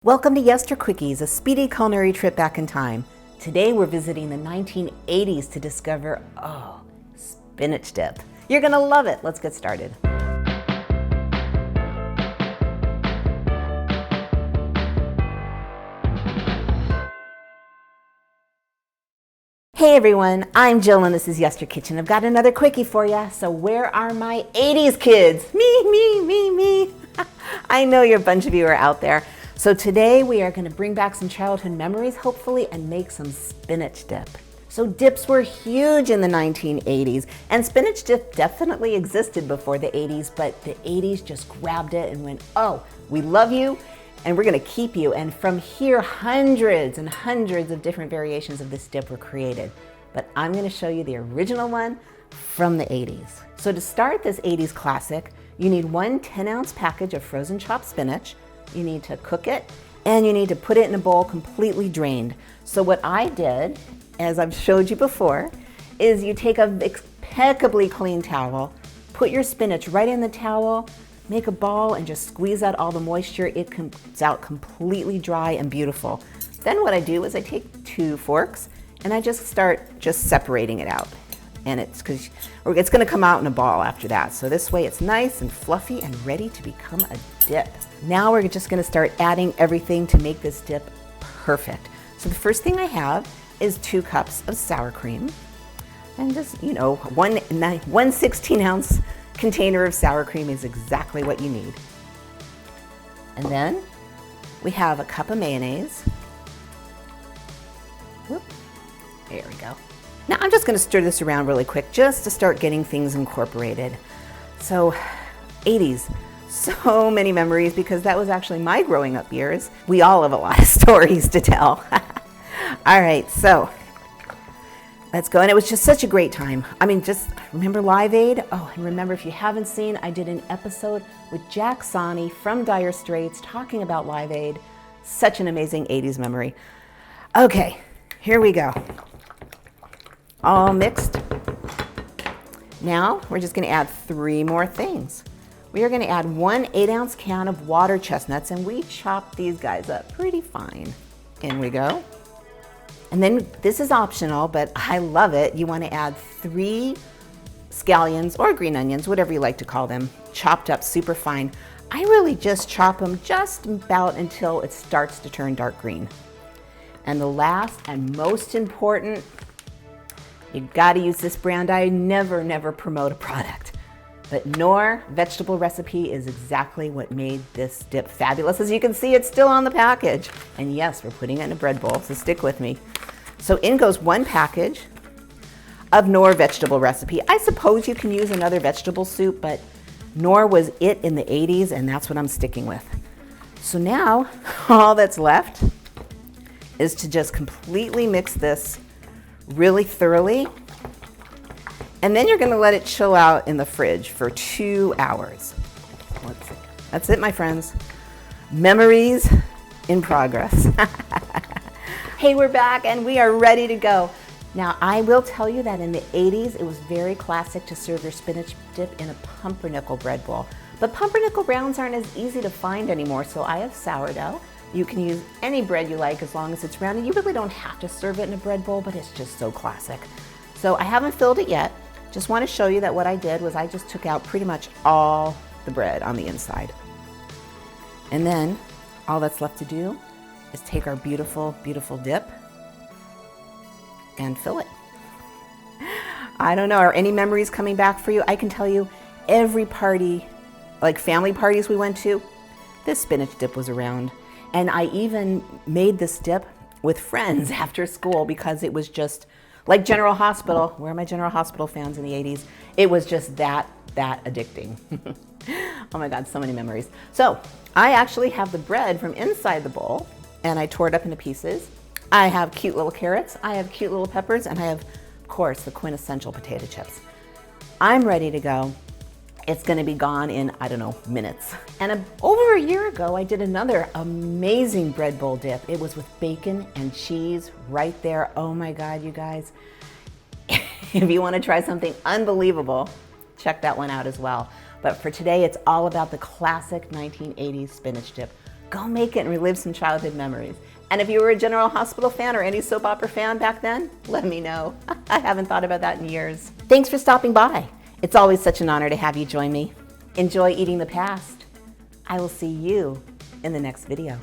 Welcome to Yester Quickies, a speedy culinary trip back in time. Today we're visiting the 1980s to discover, spinach dip. You're gonna love it. Let's get started. Hey everyone, I'm Jill and this is Yester Kitchen. I've got another quickie for you. So where are my 80s kids? Me. I know a bunch of you are out there. So today we are going to bring back some childhood memories, hopefully, and make some spinach dip. So dips were huge in the 1980s, and spinach dip definitely existed before the 80s, but the 80s just grabbed it and went, oh, we love you, and we're going to keep you. And from here, hundreds and hundreds of different variations of this dip were created. But I'm going to show you the original one from the 80s. So to start this 80s classic, you need one 10-ounce package of frozen chopped spinach. You need to cook it, and you need to put it in a bowl completely drained. So what I did, as I've showed you before, is you take an impeccably clean towel, put your spinach right in the towel, make a ball, and just squeeze out all the moisture. It comes out completely dry and beautiful. Then what I do is I take 2 forks, and I just start separating it out. And it's gonna come out in a ball after that. So this way it's nice and fluffy and ready to become a dip. Now we're just gonna start adding everything to make this dip perfect. So the first thing I have is 2 cups of sour cream. And just, one 16-ounce container of sour cream is exactly what you need. And then we have a cup of mayonnaise. Whoop, there we go. Now I'm just gonna stir this around really quick just to start getting things incorporated. So 80s, so many memories because that was actually my growing up years. We all have a lot of stories to tell. All right, so let's go. And it was just such a great time. I mean, just remember Live Aid? Oh, and remember, if you haven't seen, I did an episode with Jack Sani from Dire Straits talking about Live Aid. Such an amazing 80s memory. Okay, here we go. All mixed. Now we're just going to add 3 more things. We are going to add 1 8-ounce can of water chestnuts, and we chop these guys up pretty fine. In we go. And then this is optional, but I love it. You want to add 3 scallions or green onions, whatever you like to call them, chopped up super fine. I really just chop them just about until it starts to turn dark green. And the last and most important, you got to use this brand. I never promote a product, but Knorr vegetable recipe is exactly what made this dip fabulous. As you can see, it's still on the package. And yes, we're putting it in a bread bowl, so stick with me. So in goes 1 package of Knorr vegetable recipe. I suppose you can use another vegetable soup, but Knorr was it in the 80s, and that's what I'm sticking with. So now all that's left is to just completely mix this really thoroughly, and then you're going to let it chill out in the fridge for 2 hours. Let's see. That's it, my friends. Memories in progress. Hey, we're back and we are ready to go. Now, I will tell you that in the 80s, it was very classic to serve your spinach dip in a pumpernickel bread bowl. But pumpernickel browns aren't as easy to find anymore, so I have sourdough. You can use any bread you like as long as it's round, and you really don't have to serve it in a bread bowl, but it's just so classic. So I haven't filled it yet. Just want to show you that what I did was I just took out pretty much all the bread on the inside. And then all that's left to do is take our beautiful, beautiful dip and fill it. I don't know, are any memories coming back for you? I can tell you every party, like family parties we went to, this spinach dip was around. And I even made this dip with friends after school because it was just like General Hospital. Where are my General Hospital fans in the 80s? It was just that addicting. Oh my God, so many memories. So I actually have the bread from inside the bowl, and I tore it up into pieces. I have cute little carrots, I have cute little peppers, and I have, of course, the quintessential potato chips. I'm ready to go. It's gonna be gone in, I don't know, minutes. And over a year ago, I did another amazing bread bowl dip. It was with bacon and cheese right there. Oh my God, you guys. If you wanna try something unbelievable, check that one out as well. But for today, it's all about the classic 1980s spinach dip. Go make it and relive some childhood memories. And if you were a General Hospital fan or any soap opera fan back then, let me know. I haven't thought about that in years. Thanks for stopping by. It's always such an honor to have you join me. Enjoy eating the past. I will see you in the next video.